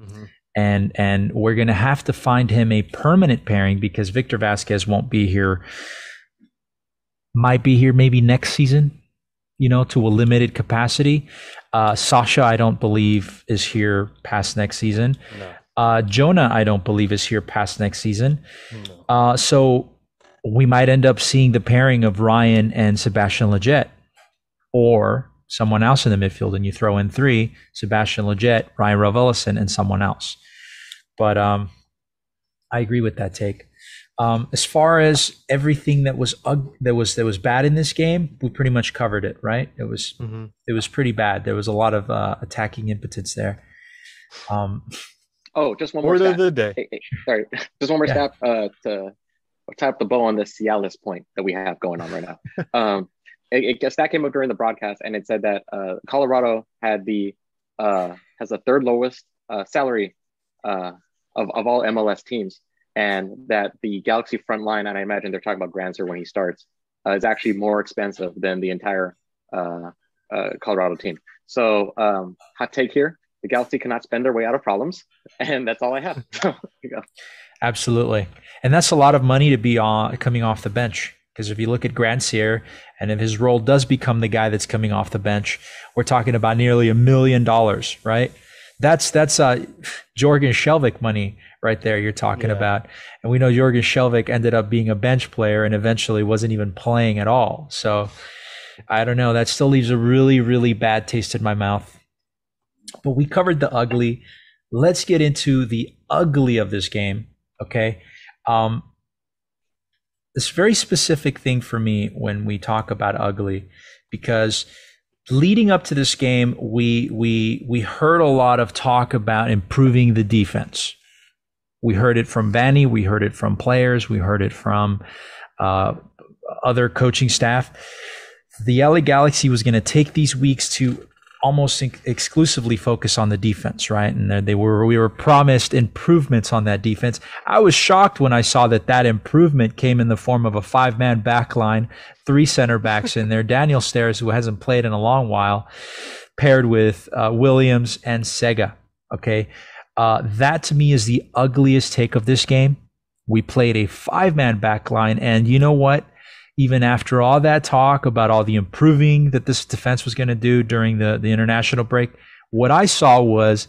[SPEAKER 1] Mm-hmm. And we're going to have to find him a permanent pairing because Victor Vasquez won't be here. Might be here maybe next season, to a limited capacity. Sasha, I don't believe, is here past next season. No. Jonah, I don't believe, is here past next season. No. So we might end up seeing the pairing of Ryan and Sebastian Lletget or someone else in the midfield, and you throw in 3, Sebastian Lletget, Ryan Revelson, and someone else. But I agree with that take. As far as everything that was bad in this game, we pretty much covered it, right? It was pretty bad. There was a lot of attacking impotence there.
[SPEAKER 2] Just one more stat.
[SPEAKER 3] Of the day.
[SPEAKER 2] Hey, sorry, just one more stat to tie up the bow on this Cialis point that we have going on right now. That came up during the broadcast, and it said that Colorado has the 3rd lowest salary of all MLS teams, and that the Galaxy front line, and I imagine they're talking about Granser when he starts, is actually more expensive than the entire Colorado team. So hot take here: the Galaxy cannot spend their way out of problems, and that's all I have. So, you go.
[SPEAKER 1] Absolutely. And that's a lot of money to be coming off the bench. Because if you look at Grandsierre, and if his role does become the guy that's coming off the bench, we're talking about nearly $1 million, right? That's Jorgen Shelvik money right there you're talking about. And we know Jorgen Shelvik ended up being a bench player and eventually wasn't even playing at all. So I don't know. That still leaves a really, really bad taste in my mouth. But we covered the ugly. Let's get into the ugly of this game. Okay. This very specific thing for me when we talk about ugly, because leading up to this game, we heard a lot of talk about improving the defense. We heard it from Vanny, we heard it from players, we heard it from other coaching staff. The LA Galaxy was going to take these weeks to almost exclusively focus on the defense, right? And we were promised improvements on that defense. I was shocked when I saw that improvement came in the form of a 5-man back line, 3 center backs in there, Daniel Steres, who hasn't played in a long while, paired with Williams and Sega. Okay. That to me is the ugliest take of this game. We played a 5-man back line. And you know what? Even after all that talk about all the improving that this defense was going to do during the international break, what I saw was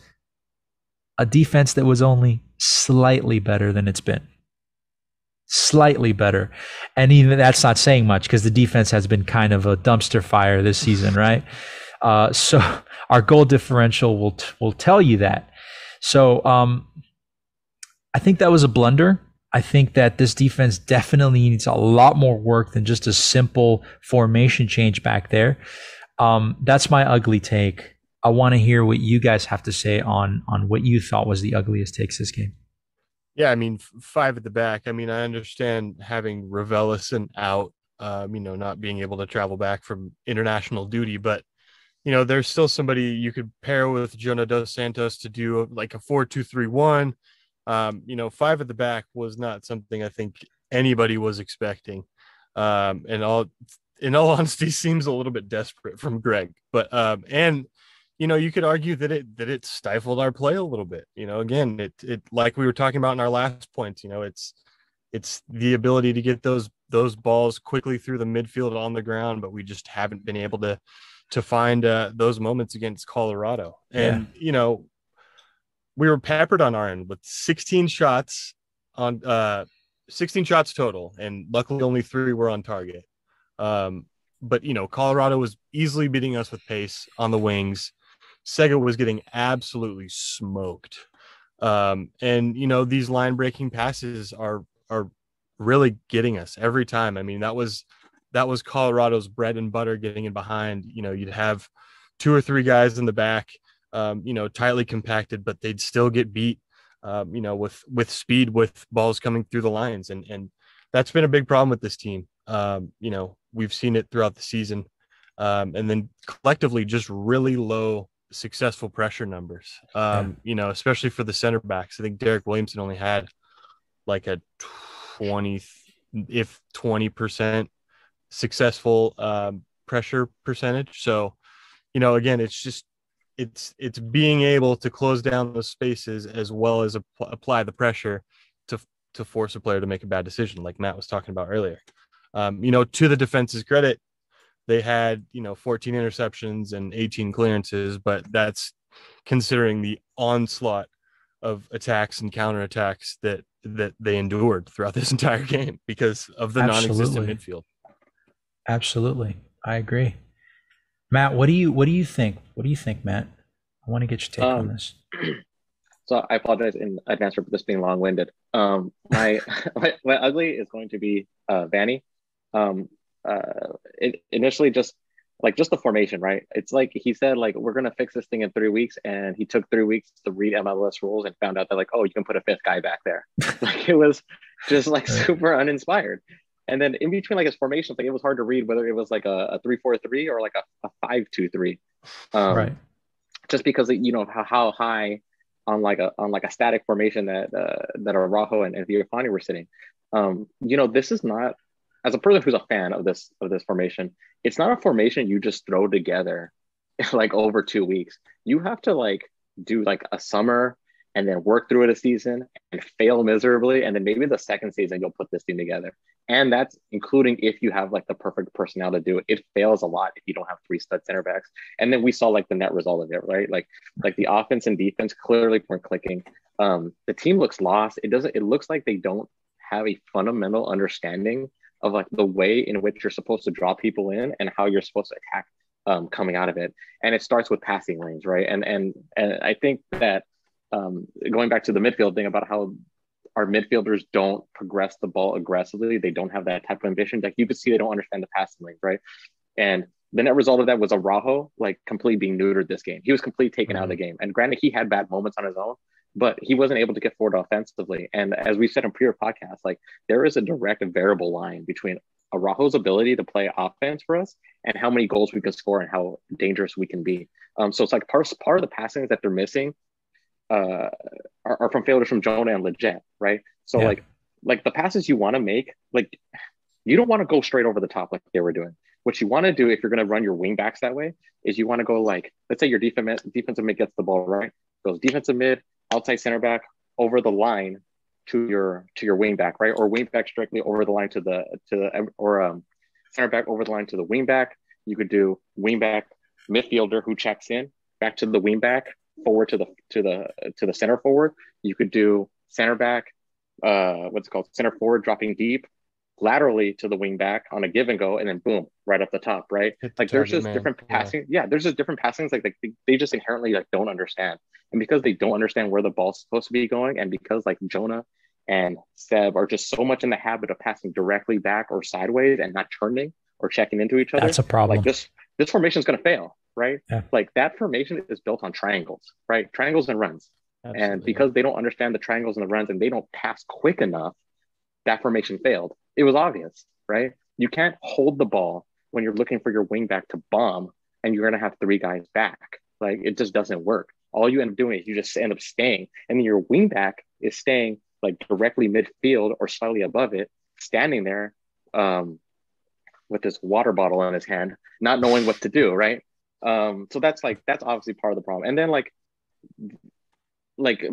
[SPEAKER 1] a defense that was only slightly better than it's been. Slightly better. And even that's not saying much because the defense has been kind of a dumpster fire this season, right? So our goal differential will tell you that. So I think that was a blunder. I think that this defense definitely needs a lot more work than just a simple formation change back there. That's my ugly take. I want to hear what you guys have to say on what you thought was the ugliest takes this game.
[SPEAKER 3] Yeah, I mean, 5 at the back. I mean, I understand having Ravelis out, not being able to travel back from international duty, but there's still somebody you could pair with Jonah Dos Santos to do like a 4-2-3-1. 5 at the back was not something I think anybody was expecting. In all honesty, seems a little bit desperate from Greg, but you could argue that it stifled our play a little bit. Again, it like we were talking about in our last points, it's the ability to get those balls quickly through the midfield on the ground, but we just haven't been able to find those moments against Colorado. And, we were peppered on our end with 16 shots total. And luckily only 3 were on target. But Colorado was easily beating us with pace on the wings. Sega was getting absolutely smoked. These line breaking passes are really getting us every time. I mean, that was Colorado's bread and butter, getting in behind. You'd have 2 or 3 guys in the back, tightly compacted, but they'd still get beat, with speed, with balls coming through the lines. And that's been a big problem with this team. We've seen it throughout the season. And then collectively just really low successful pressure numbers, especially for the center backs. I think Derek Williamson only had like a 20% successful pressure percentage. So, again, it's being able to close down those spaces as well as apply the pressure to force a player to make a bad decision, like Matt was talking about earlier. To the defense's credit, they had 14 interceptions and 18 clearances, but that's considering the onslaught of attacks and counterattacks that they endured throughout this entire game because of the non-existent midfield.
[SPEAKER 1] Absolutely, I agree. Matt, what do you think? What do you think, Matt? I want to get your take on this.
[SPEAKER 2] So I apologize in advance for this being long-winded. My ugly is going to be Vanny. Initially just the formation, right? It's like he said, like, we're gonna fix this thing in 3 weeks, and he took 3 weeks to read MLS rules and found out that, like, oh, you can put a 5th guy back there. Like, it was just like super uninspired. And then in between, like, his formations, like, it was hard to read whether it was like a 3-4-3 or like a 5-2-3. Right. Just because how high on like a static formation that Araujo and Villafani were sitting. This is not, as a person who's a fan of this formation, it's not a formation you just throw together like over 2 weeks. You have to like do like a summer and then work through it a season and fail miserably, and then maybe the second season you'll put this team together. And that's including if you have like the perfect personnel to do it. It fails a lot if you don't have 3 stud center backs. And then we saw like the net result of it, right? Like the offense and defense clearly weren't clicking. The team looks lost. It looks like they don't have a fundamental understanding of like the way in which you're supposed to draw people in and how you're supposed to attack coming out of it. And it starts with passing lanes, right? And I think that going back to the midfield thing about how our midfielders don't progress the ball aggressively, they don't have that type of ambition. Like, you could see they don't understand the passing lanes, right? And the net result of that was Araujo like completely being neutered this game. He was completely taken out of the game. And granted, he had bad moments on his own, but he wasn't able to get forward offensively. And as we said in previous podcasts, like, there is a direct variable line between Araujo's ability to play offense for us and how many goals we can score and how dangerous we can be. So it's like part of the passings that they're missing are from failures from Jonah and Leggett, right? So like the passes you want to make, like, you don't want to go straight over the top like they were doing. What you want to do if you're going to run your wing backs that way is you want to go like, let's say your defensive mid gets the ball, right? Goes defensive mid, outside center back, over the line, to your wing back, right? Or wing back strictly over the line or center back over the line to the wing back. You could do wing back midfielder who checks in back to the wing back forward to the center forward. You could do center back, center forward dropping deep laterally to the wing back on a give and go, and then boom, right up the top, right? Like there's just different passing. Yeah, there's just different passings. Like they just inherently like don't understand, and because they don't understand where the ball's supposed to be going, and because like Jonah and Seb are just so much in the habit of passing directly back or sideways and not turning or checking into each other.
[SPEAKER 1] That's a problem.
[SPEAKER 2] Like this formation is going to fail, right?
[SPEAKER 1] Yeah.
[SPEAKER 2] Like that formation is built on triangles, right? Triangles and runs. Absolutely. And because they don't understand the triangles and the runs and they don't pass quick enough, that formation failed. It was obvious, right? You can't hold the ball when you're looking for your wing back to bomb and you're going to have 3 guys back. Like it just doesn't work. All you end up doing is you just end up staying, and then your wing back is staying like directly midfield or slightly above it, standing there with this water bottle in his hand, not knowing what to do, right? So that's obviously part of the problem. And then like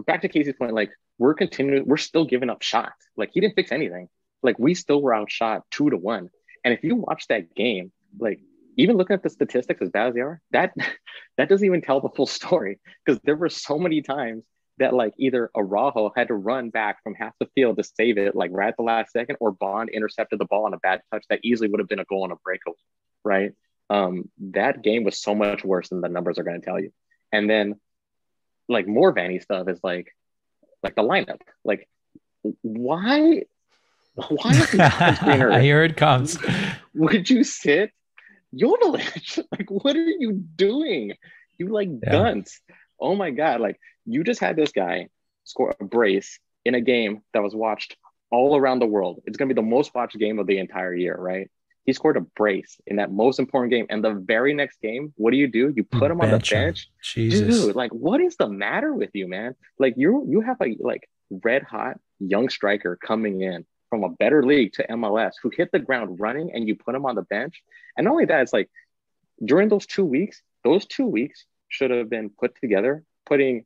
[SPEAKER 2] back to Casey's point, like we're still giving up shots. Like he didn't fix anything. Like we still were outshot 2-1. And if you watch that game, like even looking at the statistics as bad as they are, that doesn't even tell the full story, because there were so many times that like either Araujo had to run back from half the field to save it like right at the last second, or Bond intercepted the ball on a bad touch that easily would have been a goal on a breakaway, right? That game was so much worse than the numbers are going to tell you. And then like more Vanny stuff is like the lineup. Like why is
[SPEAKER 1] I hear it comes.
[SPEAKER 2] Would you sit Joveljic? Like what are you doing? You dunce. Oh my God. Like you just had this guy score a brace in a game that was watched all around the world. It's going to be the most watched game of the entire year, right? He scored a brace in that most important game. And the very next game, what do? You put him on the bench.
[SPEAKER 1] Jesus.
[SPEAKER 2] Dude, like what is the matter with you, man? Like you have a like red hot young striker coming in from a better league to MLS who hit the ground running, and you put him on the bench. And not only that, it's like during those 2 weeks should have been put together, putting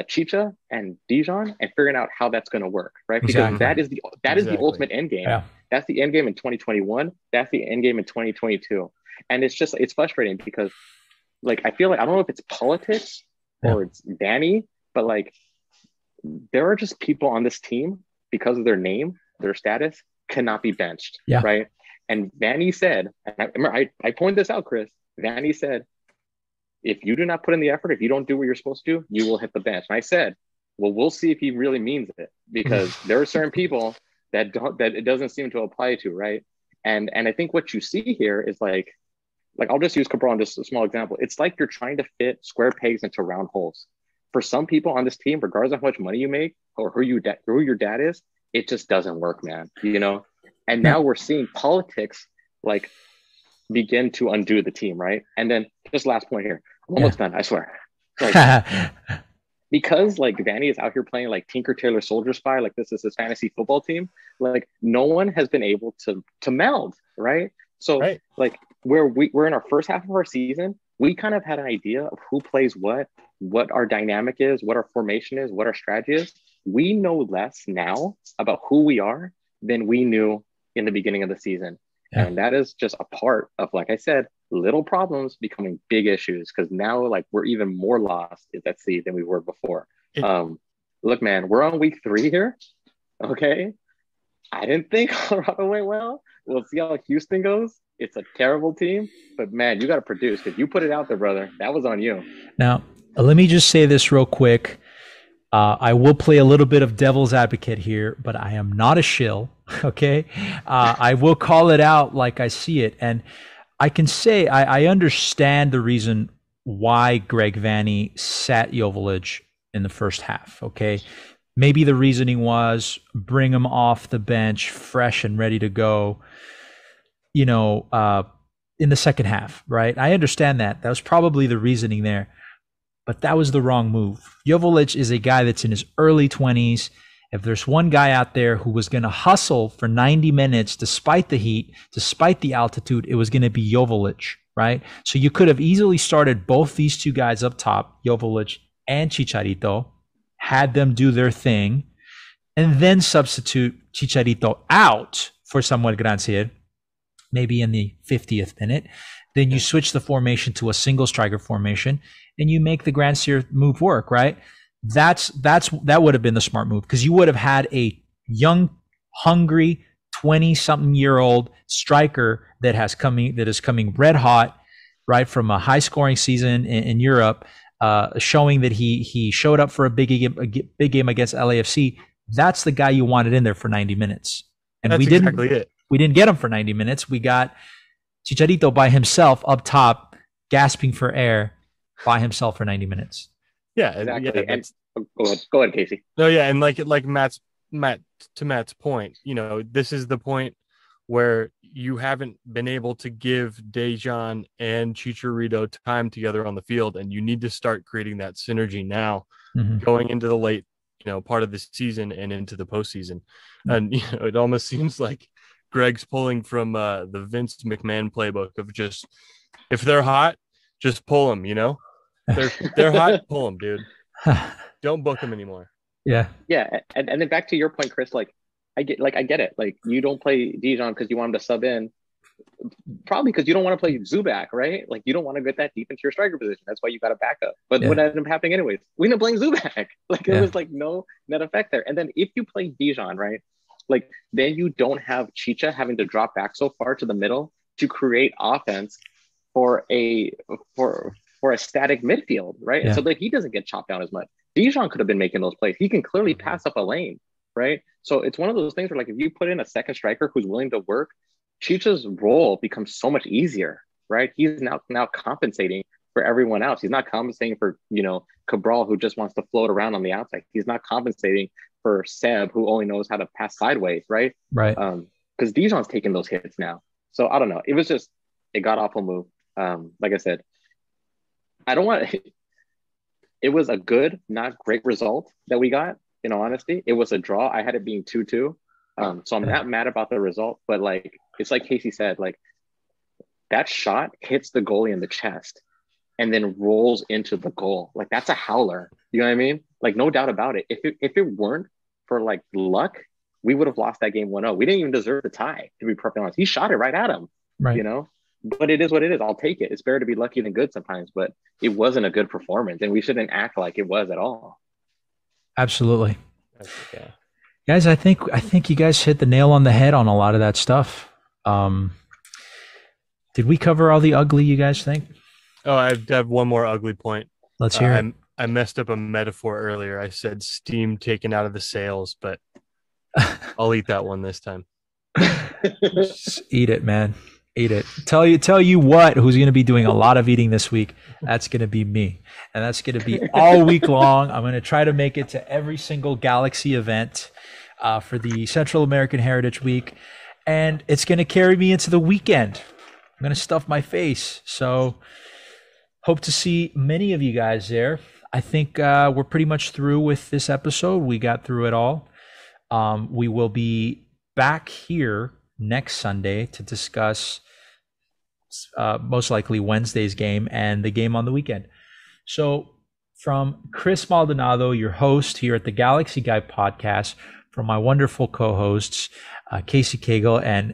[SPEAKER 2] Chicha and Dejan and figuring out how that's going to work, right? Because that is the ultimate end game. Yeah. That's the end game in 2021. That's the end game in 2022. And it's frustrating because like I feel like I don't know if it's politics or it's Vanny, but like there are just people on this team because of their name, their status, cannot be benched, right? And Vanny said, and I pointed this out, Chris. Vanny said, if you do not put in the effort, if you don't do what you're supposed to do, you will hit the bench. And I said, well, we'll see if he really means it, because there are certain people that it doesn't seem to apply to, right? And I think what you see here is like I'll just use Cabral in just a small example. It's like you're trying to fit square pegs into round holes. For some people on this team, regardless of how much money you make or who your dad is, it just doesn't work, man. You know? And now we're seeing politics like begin to undo the team, right? And then just last point here. I'm almost done, I swear. Like, because like Vanny is out here playing like Tinker Tailor Soldier Spy, like this is his fantasy football team, like no one has been able to meld, right? So like we're in our first half of our season, we kind of had an idea of who plays what our dynamic is, what our formation is, what our strategy is. We know less now about who we are than we knew in the beginning of the season. Yeah. And that is just a part of, like I said, little problems becoming big issues, because now like we're even more lost at sea than we were before. Look, man, we're on week 3 here. Okay. I didn't think Colorado went well. We'll see how Houston goes. It's a terrible team, but man, you got to produce, because you put it out there, brother. That was on you.
[SPEAKER 1] Now, let me just say this real quick. I will play a little bit of devil's advocate here, but I am not a shill, okay? I will call it out like I see it. And I can say I understand the reason why Greg Vanny sat Joveljic in the first half, okay? Maybe the reasoning was bring him off the bench fresh and ready to go, in the second half, right? I understand that. That was probably the reasoning there. But that was the wrong move. Joveljic is a guy that's in his early 20s. If there's one guy out there who was going to hustle for 90 minutes despite the heat, despite the altitude, it was going to be Joveljic, right? So you could have easily started both these two guys up top, Joveljic and Chicharito, had them do their thing, and then substitute Chicharito out for Samuel Grandsir, maybe in the 50th minute. Then you switch the formation to a single striker formation, and you make the Grandsir move work, right? That would have been the smart move, because you would have had a young, hungry 20-something-year-old striker that is coming red hot, right, from a high-scoring season in Europe, showing that he showed up for a big game against LAFC. That's the guy you wanted in there for 90 minutes, and
[SPEAKER 3] That's exactly it.
[SPEAKER 1] We didn't get him for 90 minutes. We got Chicharito by himself up top, gasping for air by himself for 90 minutes.
[SPEAKER 3] Yeah,
[SPEAKER 2] exactly.
[SPEAKER 3] Yeah,
[SPEAKER 2] and go ahead, Casey.
[SPEAKER 3] No, yeah, and like Matt's point, this is the point where you haven't been able to give Dejan and Chicharito time together on the field, and you need to start creating that synergy now, going into the late, part of the season and into the postseason. And it almost seems like Greg's pulling from the Vince McMahon playbook of just, if they're hot, just pull them. They're hot, pull them, dude. Don't book them anymore.
[SPEAKER 2] Yeah, and then back to your point, Chris. I get it. Like, you don't play Dejan because you want him to sub in, probably because you don't want to play Zubak, right? Like, you don't want to get that deep into your striker position. That's why you got a backup. But what ended up happening anyways? We ended up playing Zubak. It was like no net effect there. And then if you play Dejan, right, like, then you don't have Chicha having to drop back so far to the middle to create offense for a static midfield, right? So that he doesn't get chopped down as much. Dejan could have been making those plays. He can clearly pass up a lane, right? So it's one of those things where, like, if you put in a second striker who's willing to work, Chicha's role becomes so much easier, right? He's now compensating for everyone else. He's not compensating for, Cabral, who just wants to float around on the outside. He's not compensating for Seb, who only knows how to pass sideways, right?
[SPEAKER 1] Right.
[SPEAKER 2] Because Dejan's taking those hits now. So I don't know. It was just a god-awful move. Like I said, it was a good, not great result that we got, in all honesty. It was a draw. I had it being 2-2. So I'm not mad about the result, but it's like Casey said, that shot hits the goalie in the chest and then rolls into the goal. Like, that's a howler. You know what I mean? Like, no doubt about it. If it weren't for luck, we would have lost that game 1-0. We didn't even deserve the tie, to be perfectly honest. He shot it right at him,
[SPEAKER 1] right.
[SPEAKER 2] But it is what it is. I'll take it. It's better to be lucky than good sometimes, but it wasn't a good performance, and we shouldn't act like it was at all.
[SPEAKER 1] Absolutely. Yeah. Guys, I think you guys hit the nail on the head on a lot of that stuff. Did we cover all the ugly, you guys think?
[SPEAKER 3] Oh, I have one more ugly point.
[SPEAKER 1] Let's hear it.
[SPEAKER 3] I messed up a metaphor earlier. I said steam taken out of the sails, but I'll eat that one this time.
[SPEAKER 1] Just eat it, man. Eat it. Tell you what, who's going to be doing a lot of eating this week? That's going to be me. And that's going to be all week long. I'm going to try to make it to every single Galaxy event for the Central American Heritage Week. And it's going to carry me into the weekend. I'm going to stuff my face. So hope to see many of you guys there. I think we're pretty much through with this episode. We got through it all. We will be back here next Sunday to discuss most likely Wednesday's game and the game on the weekend. So from Chris Maldonado, your host here at the Galaxy Guy podcast, from my wonderful co-hosts, Casey Cagle and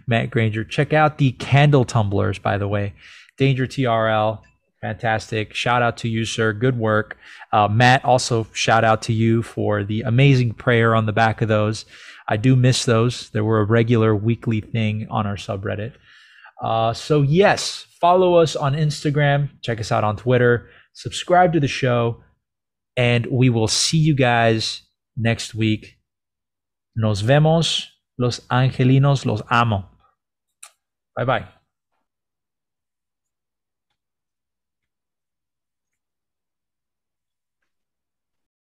[SPEAKER 1] Matt Granger. Check out the candle tumblers, by the way. Danger TRL, fantastic. Shout out to you, sir. Good work. Matt, also shout out to you for the amazing prayer on the back of those. I do miss those. They were a regular weekly thing on our subreddit. So yes, follow us on Instagram. Check us out on Twitter. Subscribe to the show. And we will see you guys next week. Nos vemos. Los angelinos los amo. Bye-bye.